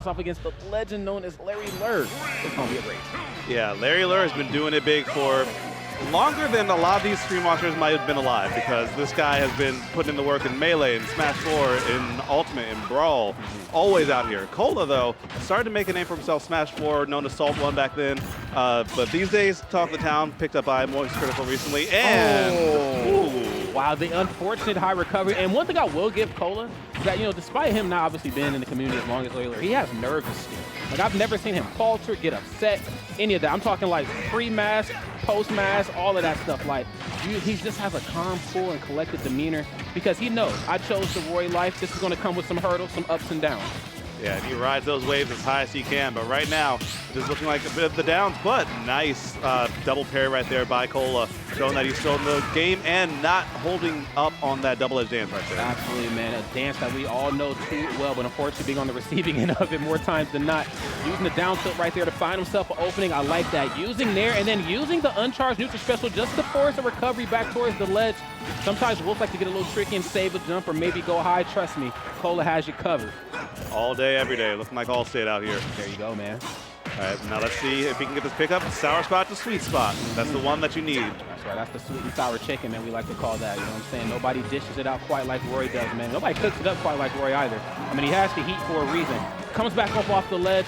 off against the legend known as Larry Lurr. It's going to be a race. Yeah, Larry Lurr has been doing it big for longer than a lot of these stream watchers might have been alive, because this guy has been putting in the work in Melee, in Smash 4, in Ultimate, in Brawl, always out here. Kola, though, started to make a name for himself, Smash 4, known as Salt 1 back then, but these days, talk of the town, picked up by Moist Critical recently, and... Wow, the unfortunate high recovery. And one thing I will give Kola is that, you know, despite him not obviously being in the community as long as Larry Lurr, he has nerve and steel. Like, I've never seen him falter, get upset, any of that. I'm talking like pre-mask, post-mask, all of that stuff. Like, he just has a calm, cool, and collected demeanor because he knows I chose the Roy life. This is going to come with some hurdles, some ups and downs. Yeah, and he rides those waves as high as he can, but right now, it is looking like a bit of the downs, but nice double parry right there by Kola, showing that he's still in the game and not holding up on that double-edged dance right there. Absolutely, man. A dance that we all know too well, but unfortunately being on the receiving end of it more times than not. Using the down tilt right there to find himself an opening, I like that. Using there and then using the uncharged neutral special just to force a recovery back towards the ledge. Sometimes Wolf like to get a little tricky and save a jump or maybe go high. Trust me, Kola has you covered. All day, every day. Looking like All-State out here. There you go, man. All right, now let's see if he can get this pickup. Sour spot to sweet spot. That's the one that you need. That's right. That's the sweet and sour chicken, man. We like to call that. You know what I'm saying? Nobody dishes it out quite like Roy does, man. Nobody cooks it up quite like Roy either. I mean, he has the heat for a reason. Comes back up off the ledge,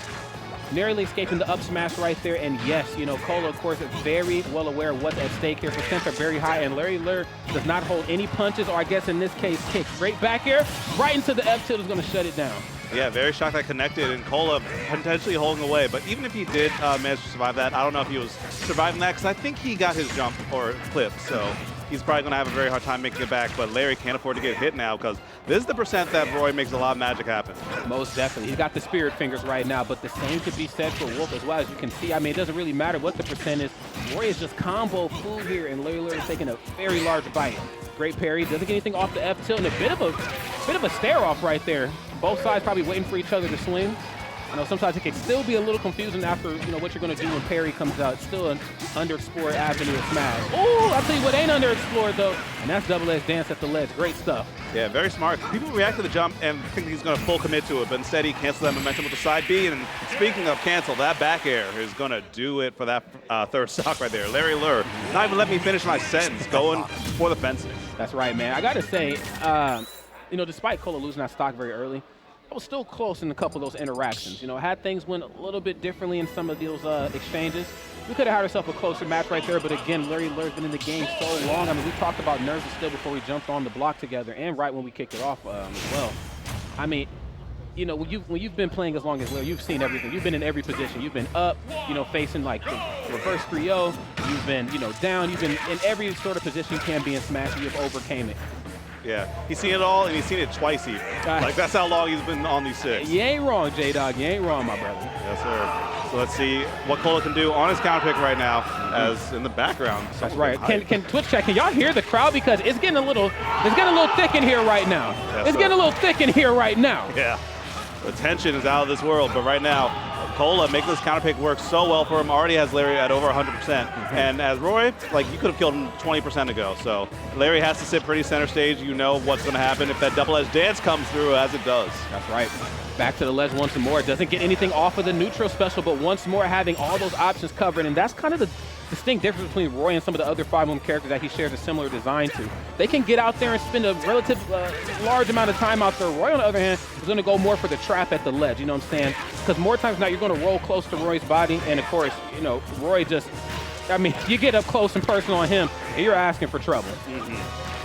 narrowly escaping the up smash right there. And yes, you know, Kola, of course, is very well aware of what's at stake here. Percents are very high, and Larry Lurr does not hold any punches, or I guess in this case, kicks. Straight back here, right into the F tilt is going to shut it down. Yeah, very shocked that connected, and Kola potentially holding away. But even if he did manage to survive that, I don't know if he was surviving that, because I think he got his jump or clip. So he's probably going to have a very hard time making it back. But Larry can't afford to get hit now, because this is the percent that Roy makes a lot of magic happen. Most definitely. He's got the spirit fingers right now, but the same could be said for Wolf as well. As you can see, I mean, it doesn't really matter what the percent is. Roy is just combo food here, and Larry Lurr is taking a very large bite. Great parry, doesn't get anything off the F tilt, and a bit of a stare off right there. Both sides probably waiting for each other to swing. I know sometimes it can still be a little confusing after, you know, what you're going to do when parry comes out. It's still an underexplored avenue of smash. Oh, I'll tell you what ain't underexplored, though, and that's double-edged dance at the ledge. Great stuff. Yeah, very smart. People react to the jump and think he's going to full commit to it, but instead he cancels that momentum with the side B. And speaking of cancel, that back air is going to do it for that third stock right there. Larry Lurr, not even let me finish my sentence, going for the fences. That's right, man. I got to say, you know, despite Kola losing that stock very early, I was still close in a couple of those interactions. You know, had things went a little bit differently in some of those exchanges, we could have had ourselves a closer match right there. But again, Larry Lurr's been in the game so long. I mean, we talked about nerves and still before we jumped on the block together, and right when we kicked it off as well. I mean, you know, when you've been playing as long as Larry, you've seen everything. You've been in every position. You've been up, you know, facing like the reverse 3-0. You've been, you know, down. You've been in every sort of position you can be in Smash, and you've overcame it. Yeah, he's seen it all, and he's seen it twice even. Like, that's how long he's been on these six. You ain't wrong, J-Dog. You ain't wrong, my brother. Yes, sir. So let's see what Kola can do on his counter pick right now, as in the background. That's right. Can Twitch chat? Can y'all hear the crowd? Because it's getting a little thick in here right now. Yes, it's getting a little thick in here right now. Yeah, the tension is out of this world, but right now, Kola making this counter pick work so well for him. Already has Larry at over 100%. And as Roy, like, you could have killed him 20% ago. So Larry has to sit pretty center stage. You know what's going to happen if that double-edged dance comes through, as it does. That's right. Back to the ledge once more. Doesn't get anything off of the neutral special, but once more having all those options covered. And that's kind of the distinct difference between Roy and some of the other Fire Emblem characters that he shares a similar design to. They can get out there and spend a relative large amount of time out there. Roy, on the other hand, is going to go more for the trap at the ledge, you know what I'm saying? Because more times now you're going to roll close to Roy's body, and of course, you know, Roy just, I mean, you get up close and personal on him, and you're asking for trouble.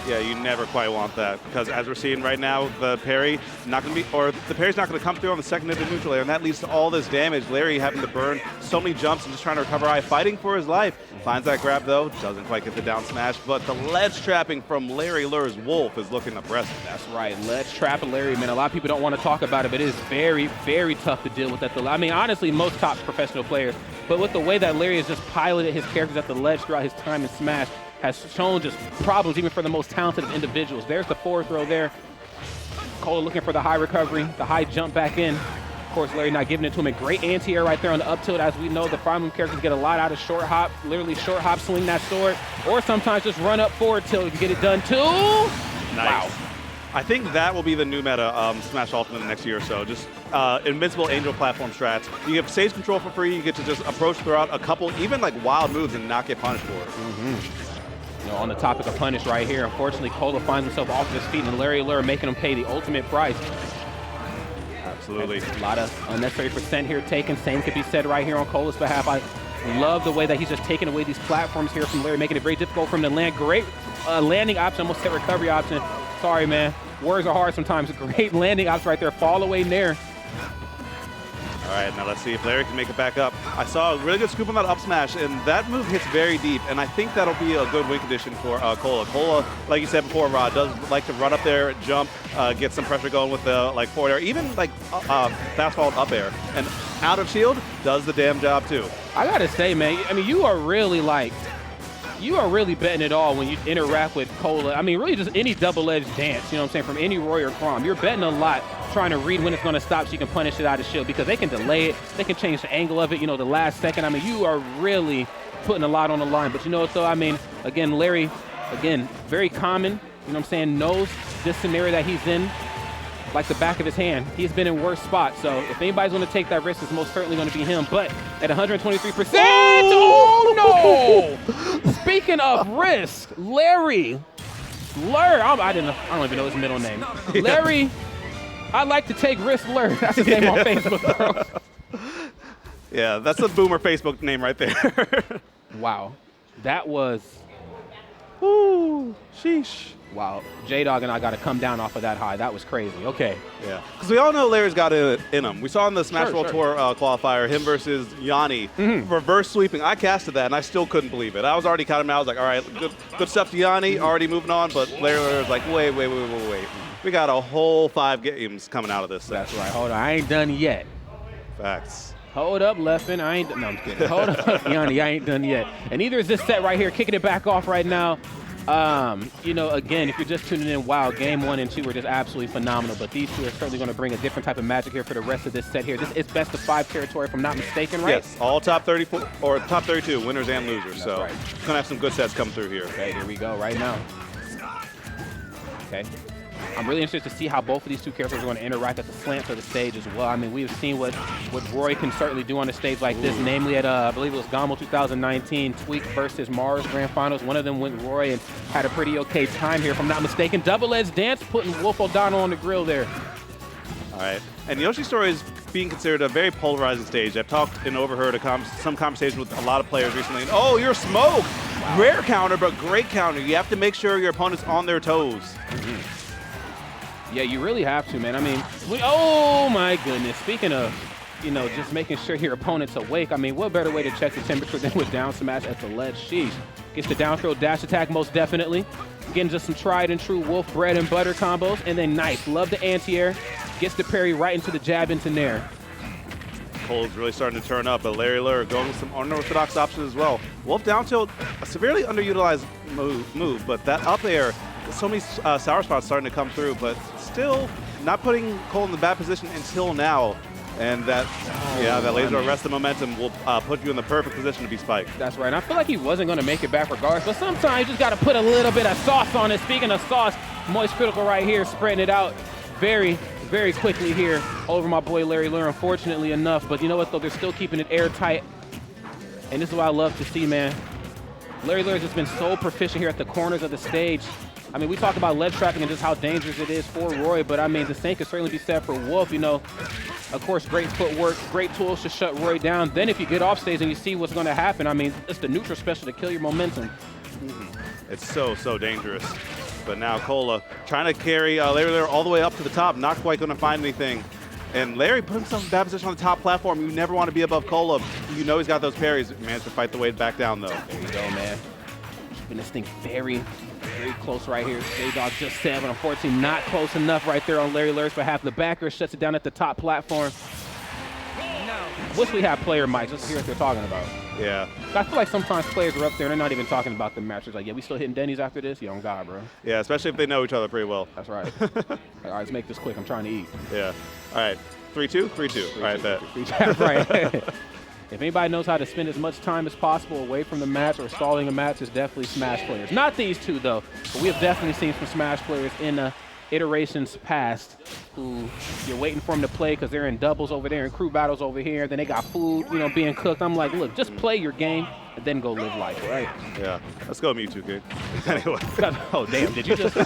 Yeah, you never quite want that, because as we're seeing right now, the parry not going to be, or the parry's not going to come through on the second hit of the neutral layer, and that leads to all this damage. Larry having to burn so many jumps and just trying to recover high, fighting for his life. Finds that grab though, doesn't quite get the down smash, but the ledge trapping from Larry Lurr's Wolf is looking impressive. That's right, ledge trapping Larry, man. A lot of people don't want to talk about it, but it is very, very tough to deal with that. I mean, honestly, most top professional players, but with the way that Larry has just piloted his characters at the ledge throughout his time in Smash, has shown just problems even for the most talented of individuals. There's the forward throw there. Kola looking for the high recovery, the high jump back in. Of course, Larry not giving it to him. A great anti-air right there on the up tilt. As we know, the Fire Emblem characters get a lot out of short hop, literally short hop, swing that sword, or sometimes just run up forward tilt to get it done too. Nice. Wow. I think that will be the new meta Smash Ultimate in the next year or so. Just invincible angel platform strats. You get stage control for free. You get to just approach throughout a couple, even like wild moves and not get punished for it. You know, on the topic of punish right here, unfortunately, Kola finds himself off of his feet, and Larry Lurr making him pay the ultimate price. Absolutely. A lot of unnecessary percent here taken. Same could be said right here on Kola's behalf. I love the way that he's just taking away these platforms here from Larry, making it very difficult for him to land. Great landing option, almost said recovery option. Sorry, man. Words are hard sometimes. Great landing option right there. Fall away Nair. All right, now let's see if Larry can make it back up. I saw a really good scoop on that up smash, and that move hits very deep, and I think that'll be a good win condition for Kola. Kola, like you said before, Rod, does like to run up there, jump, get some pressure going with the forward air, even like fast forward up air. And out of shield does the damn job too. I gotta say, man, I mean, you are really betting it all when you interact with Kola. I mean, really just any double-edged dance, you know what I'm saying, from any Roy or Crom. You're betting a lot trying to read when it's going to stop so you can punish it out of shield because they can delay it. They can change the angle of it, you know, the last second. I mean, you are really putting a lot on the line. But you know what, though? I mean, again, Larry, again, very common, you know what I'm saying, knows this scenario that he's in like the back of his hand. He's been in worse spots. So if anybody's going to take that risk, it's most certainly going to be him. But at 123%, oh no! Speaking of risk, Larry Lurr, I don't even know his middle name. Yeah. Larry, I like to take risks, Lurr. That's his name on Facebook, bro. Yeah, that's the boomer Facebook name right there. Wow. That was, Ooh, sheesh. wow. J-Dog and I got to come down off of that high. That was crazy. Okay. Yeah, because we all know Larry's got it in him. We saw in the Smash Sure, World sure. Tour qualifier, him versus Yanni, reverse sweeping. I casted that, and I still couldn't believe it. I was already counting him out. I was like, all right, good stuff to Yanni, already moving on, but Larry was like, wait. We got a whole 5 games coming out of this set. That's right. Hold on. I ain't done yet. Facts. Hold up, Leffen. I ain't. No, I'm kidding. Hold up, Yanni. I ain't done yet. And neither is this set right here. Kicking it back off right now. You know, again, if you're just tuning in, wow, game 1 and 2 were just absolutely phenomenal. But these two are certainly going to bring a different type of magic here for the rest of this set here. This is best of 5 territory, if I'm not mistaken, right? Yes, all top 34 or top 32 winners and losers. That's so right. gonna have some good sets come through here. Okay, here we go right now. Okay. I'm really interested to see how both of these two characters are going to interact at the slant of the stage as well. I mean, we've seen what Roy can certainly do on a stage like this, namely at, I believe it was Gamo 2019, Tweak versus Mars Grand Finals. One of them went Roy and had a pretty okay time here, if I'm not mistaken. Double-edged dance, putting Wolf O'Donnell on the grill there. All right, and Yoshi's Story is being considered a very polarizing stage. I've talked and overheard some conversations with a lot of players recently. And, oh, you're smoked! Wow. Rare counter, but great counter. You have to make sure your opponent's on their toes. Yeah, you really have to, man. I mean, oh my goodness. Speaking of, you know, just making sure your opponent's awake, I mean, what better way to check the temperature than with down smash at the ledge? Sheesh. Gets the down throw dash attack most definitely. Getting just some tried and true Wolf bread and butter combos. And then nice. Love the anti-air. Gets the parry right into the jab into Nair. Cole's really starting to turn up, but Larry Lurr going with some unorthodox options as well. Wolf down tilt, a severely underutilized move, but that up air, so many sour spots starting to come through, but still not putting Cole in the bad position until now. And that, that laser arrest the momentum will put you in the perfect position to be spiked. That's right. And I feel like he wasn't going to make it back regardless, but sometimes you just got to put a little bit of sauce on it. Speaking of sauce, Moist Critical right here, spreading it out very, very quickly here over my boy Larry Lurr, unfortunately enough. But you know what, though? They're still keeping it airtight. And this is what I love to see, man. Larry Lurr has just been so proficient here at the corners of the stage. I mean, we talk about ledge tracking and just how dangerous it is for Roy, but I mean, the same could certainly be said for Wolf. You know, of course, great footwork, great tools to shut Roy down. Then if you get off stage and you see what's going to happen, I mean, it's the neutral special to kill your momentum. It's so dangerous. But now Kola trying to carry Larry Lurr all the way up to the top, not quite going to find anything. And Larry put himself in bad position on the top platform. You never want to be above Kola. You know he's got those parries. Managed to fight the way back down, though. There you go, man. Keeping this thing very, very close right here. J-Dog just said, but unfortunately not close enough right there on Larry Lurr's behalf. The backer shuts it down at the top platform. Wish we had player mics just to hear what they're talking about. Yeah. I feel like sometimes players are up there and they're not even talking about the match. It's like, yeah, we still hitting Denny's after this? Yeah, on God, bro. Yeah, especially if they know each other pretty well. That's right. All right, let's make this quick. I'm trying to eat. Yeah. All right. 3-2? 3-2. All right, bet. Right. If anybody knows how to spend as much time as possible away from the match or stalling a match, it's definitely Smash players. Not these two, though, but we have definitely seen some Smash players in iterations past who you're waiting for them to play because they're in doubles over there and crew battles over here. Then they got food, you know, being cooked. I'm like, look, just play your game and then go live life, right? Yeah. Let's go Mewtwo, kid. Anyway. Oh, damn. Did you just?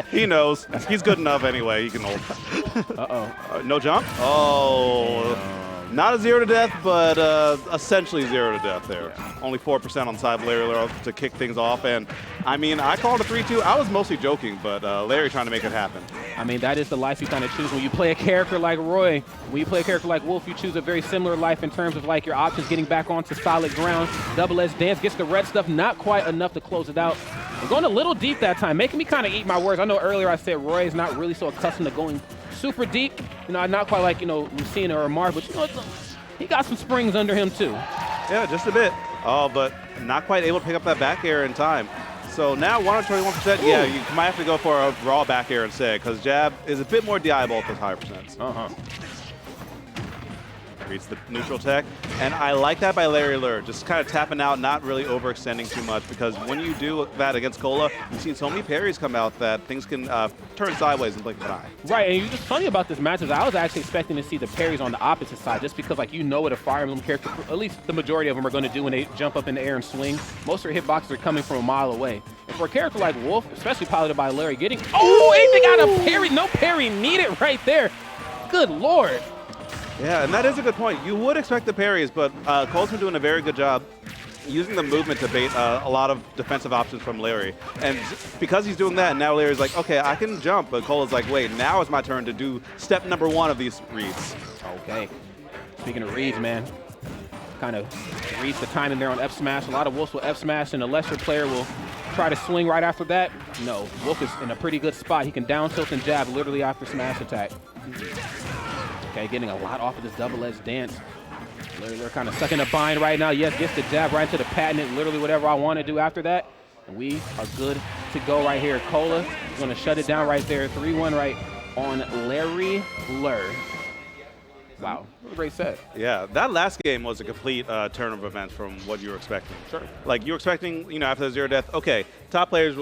He knows. He's good enough anyway. He can hold. Uh-oh. No jump? Oh. Not a 0 to death, but essentially 0 to death there. Yeah. Only 4% on side of Larry to kick things off. And, I mean, I called a 3-2. I was mostly joking, but Larry trying to make it happen. I mean, that is the life you kind of choose. When you play a character like Roy, when you play a character like Wolf, you choose a very similar life in terms of, like, your options getting back onto solid ground. Double-edged dance gets the red stuff, not quite enough to close it out. And going a little deep that time, making me kind of eat my words. I know earlier I said Roy is not really so accustomed to going super deep. You know, not quite like, you know, Lucina or Amar, but, you know, he got some springs under him, too. Yeah, just a bit. Oh, but not quite able to pick up that back air in time. So now 121%, yeah, you might have to go for a raw back air instead, because jab is a bit more DI-able at those higher percents. Reads the neutral tech, and I like that by Larry Lurr, just kind of tapping out, not really overextending too much, because when you do that against Kola, you've seen so many parries come out that things can turn sideways in blink of an eye. Right, and what's funny about this match is I was actually expecting to see the parries on the opposite side, just because, like, you know what a Fire Emblem character, at least the majority of them, are going to do when they jump up in the air and swing. Most of their hitboxes are coming from a mile away. And for a character like Wolf, especially piloted by Larry, getting, oh, anything out of parry, no parry needed right there. Good Lord. Yeah, and that is a good point. You would expect the parries, but Cole's been doing a very good job using the movement to bait a lot of defensive options from Larry. And because he's doing that, now Larry's like, okay, I can jump, but Cole is like, wait, now it's my turn to do step number 1 of these reads. Okay. Speaking of reads, man, kind of reads the timing there on F smash. A lot of Wolves will F smash, and a lesser player will try to swing right after that. No, Wolf is in a pretty good spot. He can down tilt and jab literally after smash attack. Okay, getting a lot off of this double-edged dance. They're kind of stuck in a bind right now. Yes, gets the jab right into the patent, literally whatever I want to do after that. And we are good to go right here. Kola is going to shut it down right there. 3-1 right on Larry Lurr. Wow, what a great set. Yeah, that last game was a complete turn of events from what you were expecting. Sure. Like, you were expecting, you know, after the 0 death, okay, top players